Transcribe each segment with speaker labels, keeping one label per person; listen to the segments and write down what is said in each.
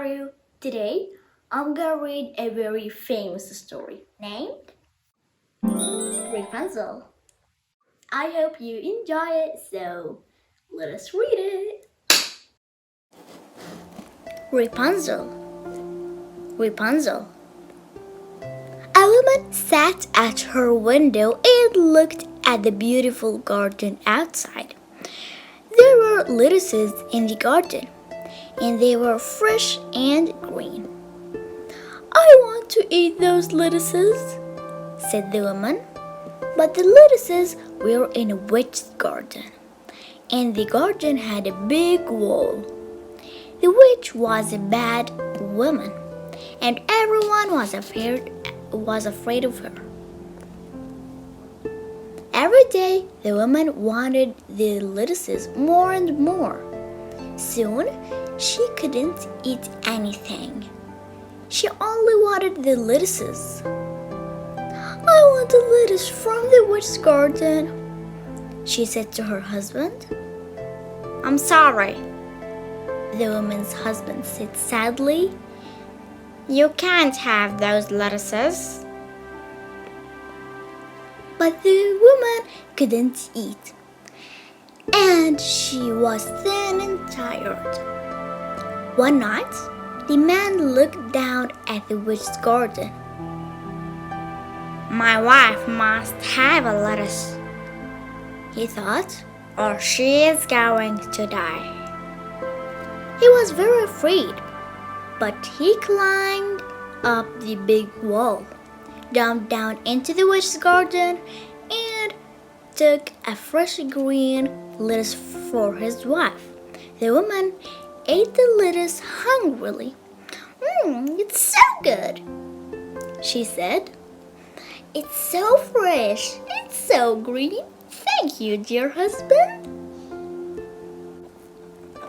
Speaker 1: are you? Today, I'm gonna read a very famous story named Rapunzel. I hope you enjoy it, so let us read it. Rapunzel. Rapunzel. A woman sat at her window and looked at the beautiful garden outside. There were lettuces in the garden, and they were fresh and green. I want to eat those lettuces, said the woman. But the lettuces were in a witch's garden, and the garden had a big wall. The witch was a bad woman, and everyone was afraid of her. Every day, the woman wanted the lettuces more and more. Soon, she couldn't eat anything. She only wanted the lettuces. I want the lettuce from the witch's garden, she said to her husband. I'm sorry, the woman's husband said sadly. You can't have those lettuces. But the woman couldn't eat, and she was thin and tired. One night, the man looked down at the witch's garden. My wife must have a lettuce, he thought, or she is going to die. He was very afraid, but he climbed up the big wall, jumped down into the witch's garden, and took a fresh green lettuce for his wife. The woman ate the lettuce hungrily. It's so good, she said. It's so fresh. It's so green. Thank you, dear husband.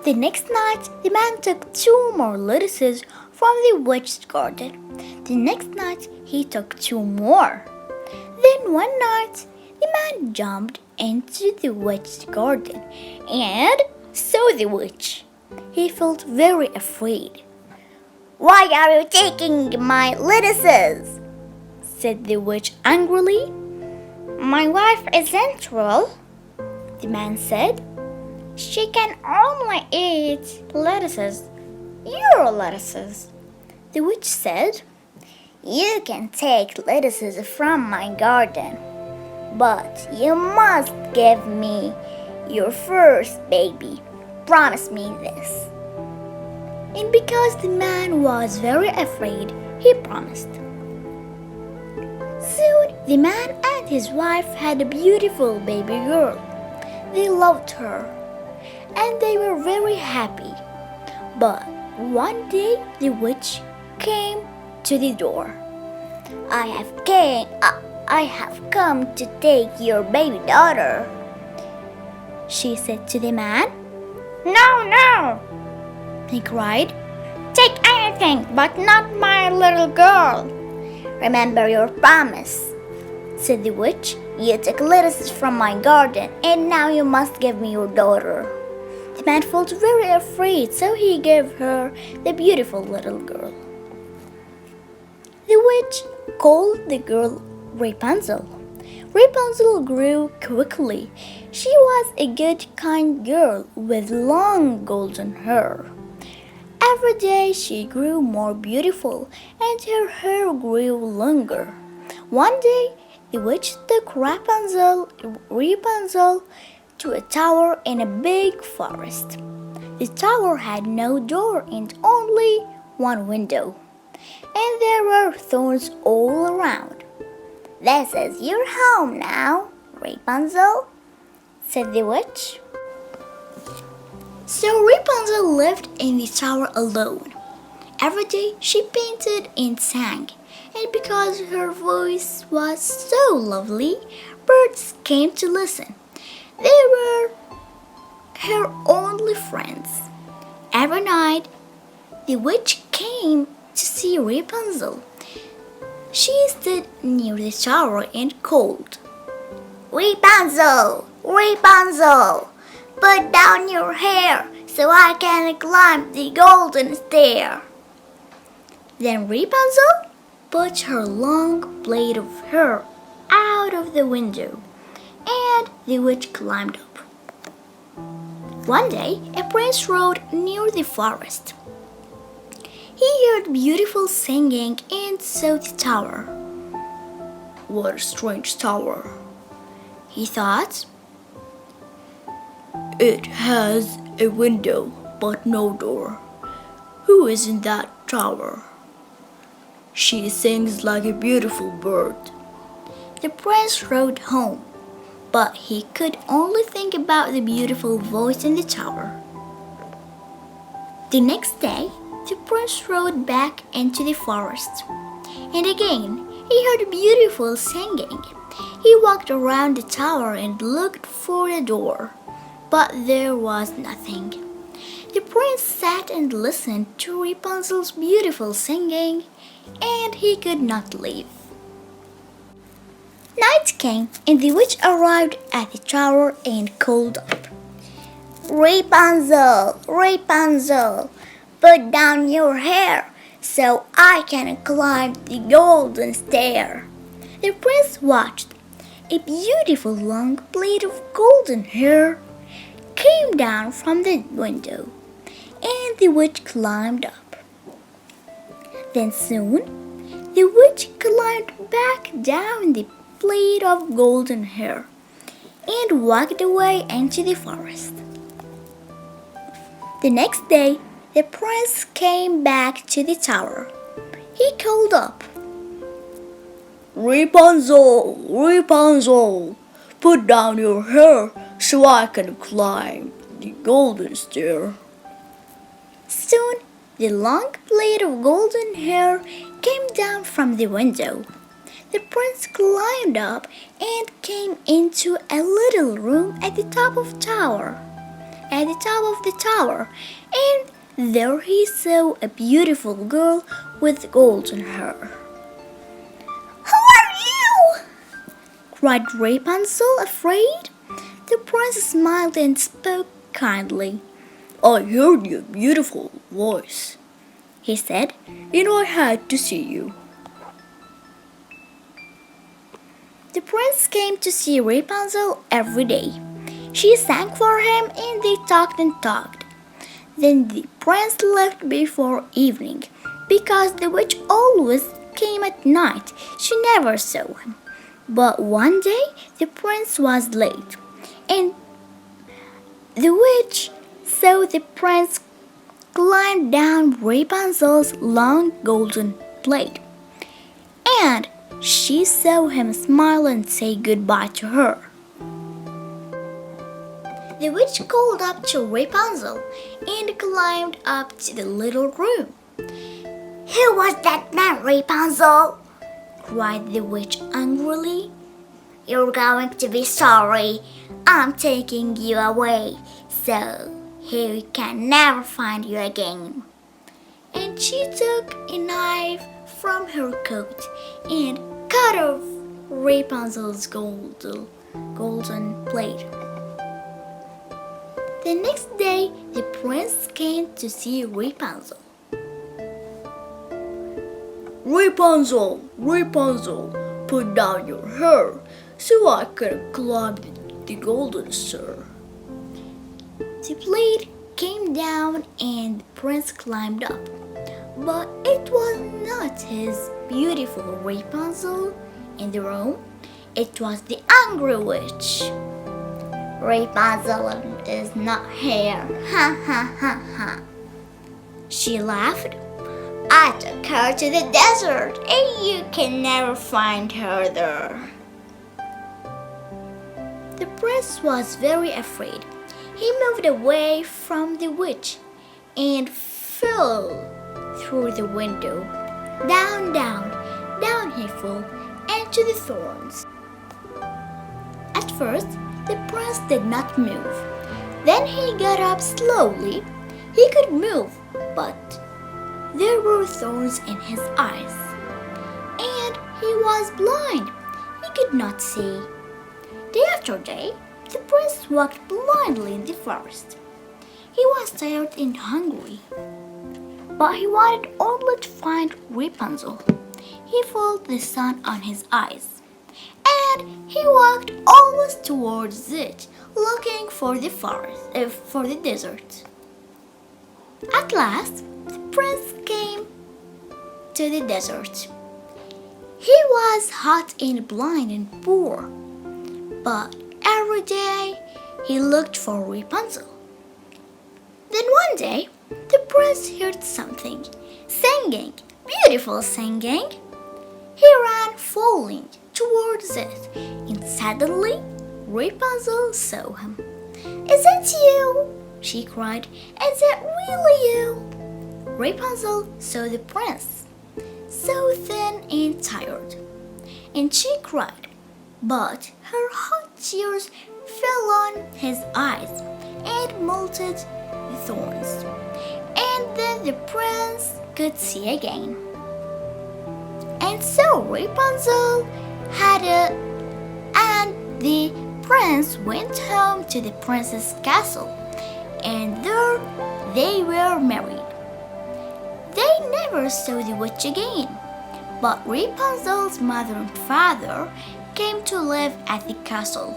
Speaker 1: The next night, the man took 2 more lettuces from the witch's garden. The next night, he took 2 more. Then one night, the man jumped into the witch's garden and saw the witch. He felt very afraid. Why are you taking my lettuces? Said the witch angrily. My wife isn't well, the man said. She can only eat lettuces, your lettuces. The witch said, You can take lettuces from my garden, but you must give me your first baby. Promise me this. And because the man was very afraid, he promised. Soon, the man and his wife had a beautiful baby girl. They loved her, and they were very happy. But one day, the witch came to the door. I have come to take your baby daughter, she said to the man. No, he cried. Take anything, but not my little girl. Remember your promise, said the witch. You took lettuces from my garden, and now you must give me your daughter. The man felt very afraid, so he gave her the beautiful little girl. The witch called the girl Rapunzel. Rapunzel grew quickly. She was a good, kind girl with long golden hair. Every day she grew more beautiful, and her hair grew longer. One day, the witch took Rapunzel to a tower in a big forest. The tower had no door and only one window, and there were thorns all around. This is your home now, Rapunzel, said the witch. So Rapunzel lived in the tower alone. Every day she painted and sang, and because her voice was so lovely, birds came to listen. They were her only friends. Every night, the witch came to see Rapunzel. She stood near the tower and called, Rapunzel, Rapunzel! Put down your hair so I can climb the golden stair. Then Rapunzel put her long blade of hair out of the window, and the witch climbed up. One day, a prince rode near the forest. He heard beautiful singing and saw the tower. What a strange tower, he thought. It has a window but no door. Who is in that tower? She sings like a beautiful bird. The prince rode home, but he could only think about the beautiful voice in the tower. The next day, the prince rode back into the forest, and again he heard beautiful singing. He walked around the tower and looked for a door, but there was nothing. The prince sat and listened to Rapunzel's beautiful singing, and he could not leave. Night came, and the witch arrived at the tower and called up, Rapunzel, Rapunzel, put down your hair so I can climb the golden stair. The prince watched. A beautiful long blade of golden hair came down from the window, and the witch climbed up. Then soon the witch climbed back down the blade of golden hair and walked away into the forest. The next day, the prince came back to the tower. He called up, Rapunzel, Rapunzel, put down your hair so I can climb the golden stair. Soon, the long blade of golden hair came down from the window. The prince climbed up and came into a little room at the top of the tower. And there he saw a beautiful girl with golden hair. Who are you? Cried Rapunzel, afraid. The prince smiled and spoke kindly. I heard your beautiful voice, he said, and I had to see you. The prince came to see Rapunzel every day. She sang for him and they talked and talked. Then the prince left before evening because the witch always came at night. She never saw him. But one day the prince was late, and the witch saw the prince climb down Rapunzel's long golden blade, and she saw him smile and say goodbye to her. The witch called up to Rapunzel and climbed up to the little room. Who was that man, Rapunzel? Cried the witch angrily. You're going to be sorry. I'm taking you away, so he can never find you again. And she took a knife from her coat and cut off Rapunzel's golden blade. The next day, the prince came to see Rapunzel. Rapunzel, Rapunzel, put down your hair so I can climb the golden stair. The blade came down and the prince climbed up, but it was not his beautiful Rapunzel in the room. It was the angry witch. Rapunzel is not here, ha ha ha ha. She laughed. I took her to the desert and you can never find her there. The prince was very afraid. He moved away from the witch and fell through the window. Down, down, down he fell into the thorns. At first, the prince did not move. Then he got up slowly. He could move, but there were thorns in his eyes, and he was blind. He could not see. Day after day, the prince walked blindly in the forest. He was tired and hungry. but he wanted only to find Rapunzel. He felt the sun on his eyes, and he walked always towards it, looking for the for the desert. At last, the prince came to the desert. He was hot and blind and poor, but every day he looked for Rapunzel. Then one day, the prince heard something, singing, beautiful singing. He ran falling towards it, and suddenly Rapunzel saw him. "Is it you?" she cried. "Is it really you?" Rapunzel saw the prince, so thin and tired, and she cried, but her hot tears fell on his eyes and melted the thorns, and then the prince could see again. And so Rapunzel and the prince went home to the prince's castle, and there they were married. They never saw the witch again, but Rapunzel's mother and father came to live at the castle.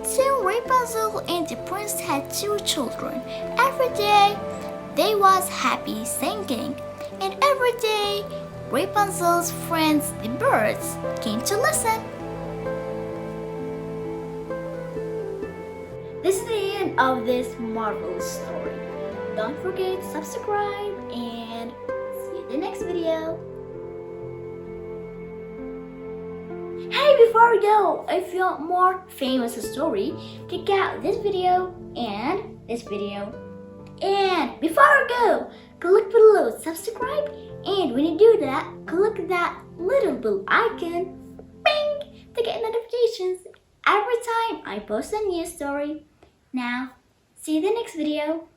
Speaker 1: Soon Rapunzel and the prince had 2 children. Every day they was happy singing, and every day Rapunzel's friends, the birds, came to listen. This is the end of this marvelous story. Don't forget to subscribe and see you in the next video. Hey, before we go, if you want more famous story, check out this video and this video. And before I go, click below subscribe, and when you do that, click that little bell icon, bing, to get notifications every time I post a new story. Now, see you in the next video.